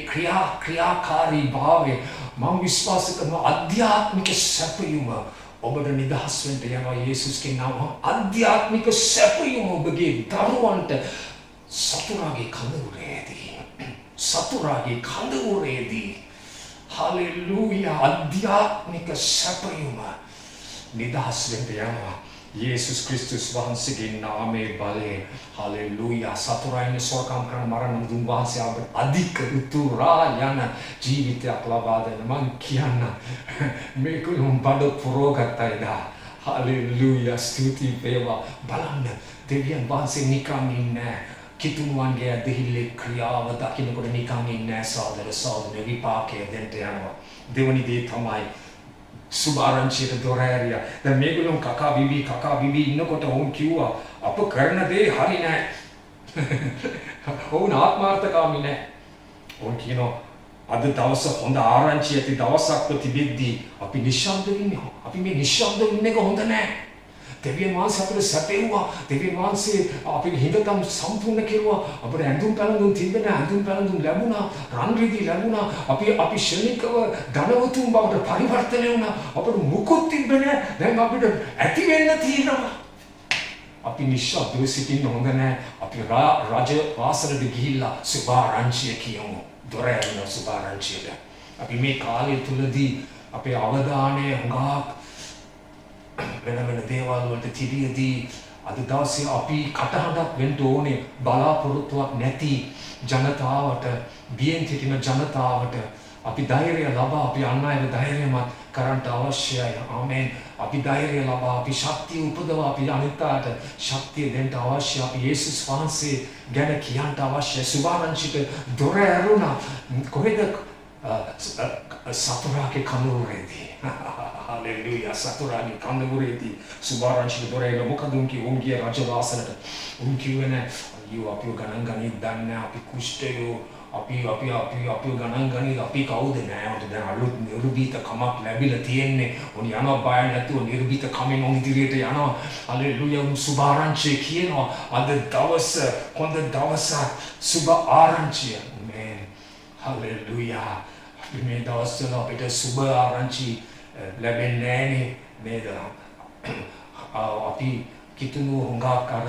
[SPEAKER 1] ක්‍රියාකාරී භාවය මම විශ්වාස කරනවා ආධ්‍යාත්මික සැපයීම ඔබට නිදහස් වෙන්න යනවා යේසුස්ගේ නාමයෙන්. ආධ්‍යාත්මික සැපයීම ඔබගේ දරුවන්ට සතුරාගේ කඳවුරේදී හලෙලූයා ආධ්‍යාත්මික සැපයීම නිදහස් වෙන්න යනවා යේසුස් ක්‍රිස්තුස් වහන්සේගේ නාමයේ බලයෙන්. හලෙලූයා සතුරායින් සෝකම් කරන මරණ දුන් වහන්සේ අපට අධික උතුරා යන ජීවිතයක් ලබා දෙන්න මං කියන්න මේකුලුම් බඩ පුරෝගතයිදා. හලෙලූයා ස්තුති වේවා. බලන්න දෙවියන් වහන්සේ නිකන් ඉන්නේ කිතුනුවන්ගේ ඇදහිල්ලේ ක්‍රියාව දකින්නකොට නිකන් ඉන්නේ සාදර විපාකය දෙන්න යනවා. දෙවනි දේ තමයි සුභාරංචියට දොර ඇරියා. දැන් මේගොල්ලෝ කකා බිබී ඉන්නකොට වුන් කිව්වා අප කරන දේ හරි නෑ. වුන් ආත්මාර්ථකාමී නෑ. වුන් කියනවා අද දවස හොඳ ආරංචි ඇති දවසක් තිබෙද්දී අපි නිශ්ශබ්ද වෙන්නේ. අපි මේ නිශ්ශබ්ද වෙන්නේ හොඳ නෑ. දෙවියන් වහන්සේ අපිට සැපෙව්වා. දෙවියන් වහන්සේ අපේ හිඳතම් සම්පූර්ණ කෙරුවා. අපිට ඇඳුම් පැළඳුම් තිබෙන ඇඳුම් පැළඳුම් ලැබුණා. රන් රිදී ලැබුණා. අපි ශනිකව ධනවතුන් බවට පරිවර්තනය වුණා. අපිට මුකුත් තිබෙන්නේ නැහැ. දැන් අපිට ඇති වෙන්න තියෙනවා. අපි නිශ්ශබ්දව සිටින්න හොඳ නැහැ. අපි රජ වාසලට ගිහිල්ලා සුභාරංචිය කියමු. දොර ඇරෙන සුභාරංචියට. අපි මේ කාලය තුලදී අපේ අවධානය හුඟක් වෙන දේවල් වලට තිබියදී අද දවසේ අපි කටහඬක් වෙන්න ඕනේ බලාපොරොත්තුවක් නැති ජනතාවට, බියෙන් සිටින ජනතාවට අපි ධෛර්යය ලබා අපි අන් අයව ධෛර්යමත් කරන්නට අවශ්‍යයි. ආමෙන්. අපි ධෛර්යය ලබා අපි ශක්තිය උපදවා අපි අනිත්‍යයට ශක්තිය දෙන්න අවශ්‍යයි. අපි යේසුස් වහන්සේ ගැන කියන්න අවශ්‍යයි. සුභාරංචිට දොර ඇරුණා. කොහෙද? සතුරාගේ කඳවුරේදී. හලෙලූයා. සතුරාගේ කඳවුරේදී සුභාරංචිට දොර ඇරුණා. මොකද උන් ගිය රජවාසලට. උන් කිව්වේ නෑ අයියෝ අපිව ගණන් ගනිත් දන්නේ අපි කුෂ්ඨයෝ අපි ගණන් ගනිත් අපි කවුද නෑ. උන්ට දැන් අලුත් නිර්භීත කමක් ලැබිලා තියෙන්නේ. උන් යනවා බය නැතුව නිර්භීත කමෙන් උන් ඉදිරියට යනවා. හලෙලූයා. සුභාරංචිය කියනවා අද දවස හොඳ දවසක්. සුභ ආරංචිය. ආමේන්. හලෙලූයා. මේ දවස්වල අපිට සුබ ආරංචි ලැබෙන්නේ නේද? අපි කිතුණු හුඟක් අර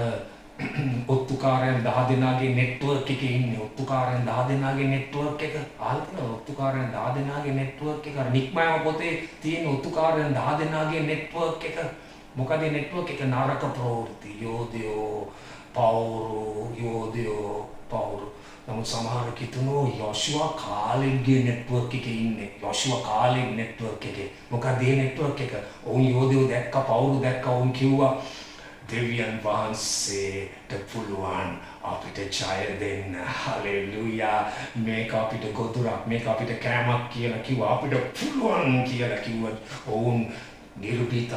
[SPEAKER 1] ඔත්තුකාරයන් 10 දෙනාගේ නෙට්වර්ක් එකේ ඉන්නේ. ඔත්තුකාරයන් 10 දෙනාගේ නෙට්වර්ක් එක අහලා ඔත්තුකාරයන් 10 දෙනාගේ නෙට්වර්ක් එක අර නික්මයම පොතේ තියෙන ඔත්තුකාරයන් 10 දෙනාගේ නෙට්වර්ක් එක. මොකද නෙට්වර්ක් එක නරක ප්‍රවෘත්ති යෝධයෝ පවුරු නමුත් සමහර කිතුණෝ යෝෂුවා කාලෙගේ නෙට්වර්ක් එකේ ඉන්නේ. යෝෂුවා කාලෙගේ නෙට්වර්ක් එකේ. මොකද මේ නෙට්වර්ක් එක ඔවුන් යෝධයෝ දැක්ක පවුරු දැක්ක ඔවුන් කිව්වා දෙවියන් වහන්සේට පුළුවන් අපිට ජය දෙන්න. හලෙලූයා. මේක අපිට ගොදුරක් මේක අපිට කෑමක් කියලා කිව්වා. අපිට පුළුවන් කියලා කිව්වා. ඔවුන් නිර්භීත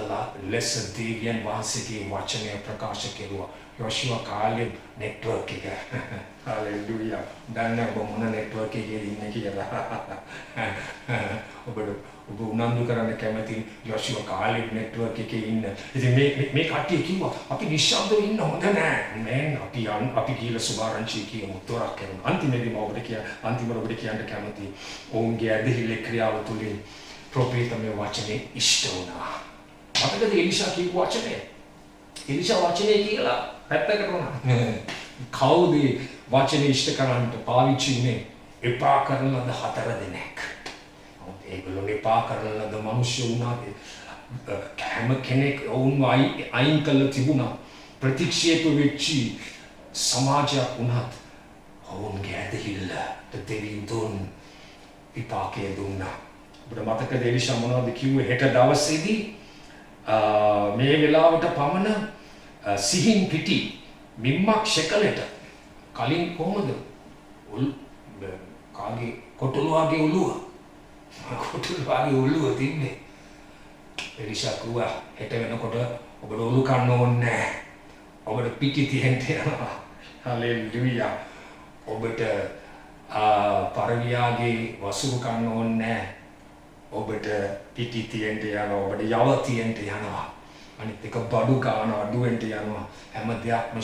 [SPEAKER 1] ලෙස දෙවියන් වහන්සේගේ වචනය ප්‍රකාශ කෙරුවා. යෝෂුවා කාලෙ නෙට්වර්ක් එක. හලෙලූයා. දන්නේ ඔබ මොන නෙට්වර්ක් එකේ ඉන්නේ කියලා. ඔබ උනන්දු කරන්න කැමති යොෂුව කාලේ නෙට්වර්ක් එකේ ඉන්න. ඉතින් මේ කට්ටිය කිව්වා අපි නිශ්ශබ්දව ඉන්න හොඳ නෑ. අපි කියලා සුභාරංචි කියමු තොරක් කරමු. අන්තිමේදී ඔබට කියන්න කැමති ඔවුන්ගේ ඇදහිල්ල ක්‍රියාව තුළින් ප්‍රොෆෙටමේ වචනේ ඉෂ්ට වුණා. අපිට එලිෂා කියපු වචනේ. එලිෂා වචනේ කියලා පැත්තකට වුණා. කවුද වචනේ ඉෂ්ට කරන්නට පාවිච්චි උනේ? එපා කරන ලද 4 දෙනෙක්. ඒගොල්ලෝ එපා කරන ලද මිනිස්සු වුණාද? හැම කෙනෙක් ඔවුන්ව අයින් කළ තිබුණා. ප්‍රතික්ෂේප වෙච්චි සමාජයක් වුණත් ඔවුන්ගේ ඇදහිල්ල දෙවියන් දුන් විපාකයේ දුන්නා. ඔබට මතකද එලිෂා මොනවද කිව්වේ? හෙට දවසේදී මේ වෙලාවට පමණ සිහින් පිටි මිම්මක් ශෙකලට කලින් කොහොමද කාගේ කොටුළුවාගේ ඔළුව තින්නේ. එලිෂා කිව්වා හෙට වෙනකොට ඔබට ඔලු කන්න ඕනේ නැහැ. ඔබට පිටි තියෙන්න යනවා. හලෙලූයා. ඔබට පරවියාගේ වසුරු කන්න ඕනේ නැහැ. ඔබට පිටි තියෙන්න යනවා. ඔබට යව තියෙන්න යනවා. අනිත් එක බඩු ගන්න අඩුවෙන්ට යනවා. හැම දෙයක්ම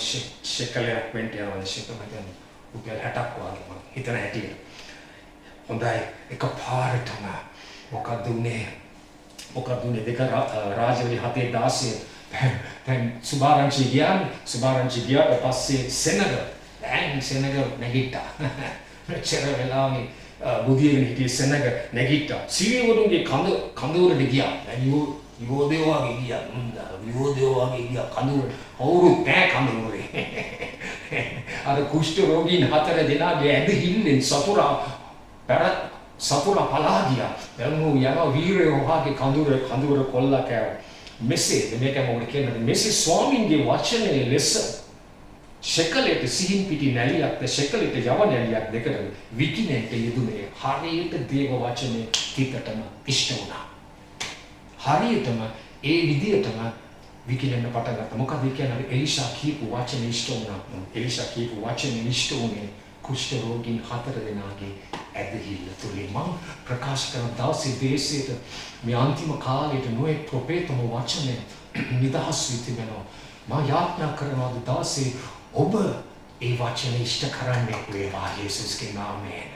[SPEAKER 1] ශෙකලයක් වෙන්න යනවා. ශෙකල මතන රුපියල් 60ක් වගේ මම හිතන හැටියට. හොඳයි එකපාරටම මොකද උනේ දෙක රාජවලි 7:16 දැන් සුභාරංචි ගියාට පස්සේ සෙනග නැගිට්ටා. මෙච්චර වෙලාවේ බුදියගෙන හිටිය සෙනග නැගිට්ටා. සිරියවරුන්ගේ කඳවුරට ගියා. විවෝදේ වගේ ගියා කඳවුරට. කවුරුත් නැහැ කඳවුරේ. අර කුෂ්ඨ රෝගීන් 4 දෙනාගේ ඇදහිල්ලෙන් සතුරා පලා ගියා. දැන් යනවා වීරයෝ වගේ කඳුර කොල්ලා කෑවා. මෙසේ මේකම ඔබට කියන්න මෙසේ ස්වාමින්ගේ වචනේ ලෙස ශෙකලෙට සිහින් පිටි නැලියක් ශෙකලෙට යව නැලියක් දෙකට විකිනෙට යෙදුනේ. හරියට දේව වචනේ හිතටම ඉෂ්ට වුණා. හරියටම ඒ විදියටම විකිනෙන්න පටන් ගත්තා. මොකද කියන්නේ එලිෂා කියපු වචනේ ඉෂ්ට වුණා. එලිෂා කියපු වචනේ ඉෂ්ට වුණේ කුෂ්ඨ රෝගීන් 4 දෙනාගේ ඇදහිල්ල තුලින්. මම ප්‍රකාශ කරන දවසේ දේශයට මේ අන්තිම කාලේට නොයේ ප්‍රොෆෙටම වචනේ නිදහස් වී තිබෙනවා. මම යාඥා කරනවා දවසේ ඔබ ඒ වචනේ ඉෂ්ට කරන්නේ වේවා යේසුස්ගේ නාමයෙන්.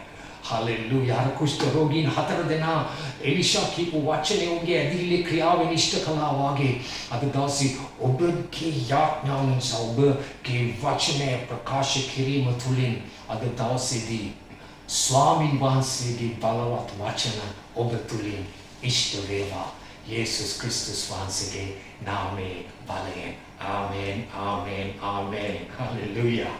[SPEAKER 1] හලෙලූයා. කුෂ්ඨ රෝගීන් 4 දෙනා එලිෂා කියපු වචනේ උන්ගේ ඇදහිල්ලේ ක්‍රියාවෙන් ඉෂ්ට කළා වාගේ අද දවසේ ඔබගේ යාඥාවන් නිසා ඔබගේ වචනේ ප්‍රකාශ කිරීම තුලින් අද දවසේදී ස්වාමීන් වහන්සේගේ බලවත් වචන ඔබ තුලින් ඉෂ්ට වේවා යේසුස් ක්‍රිස්තුස් වහන්සේගේ නාමයෙන් බලයෙන්. ආමෙන්. හලෙලූයා.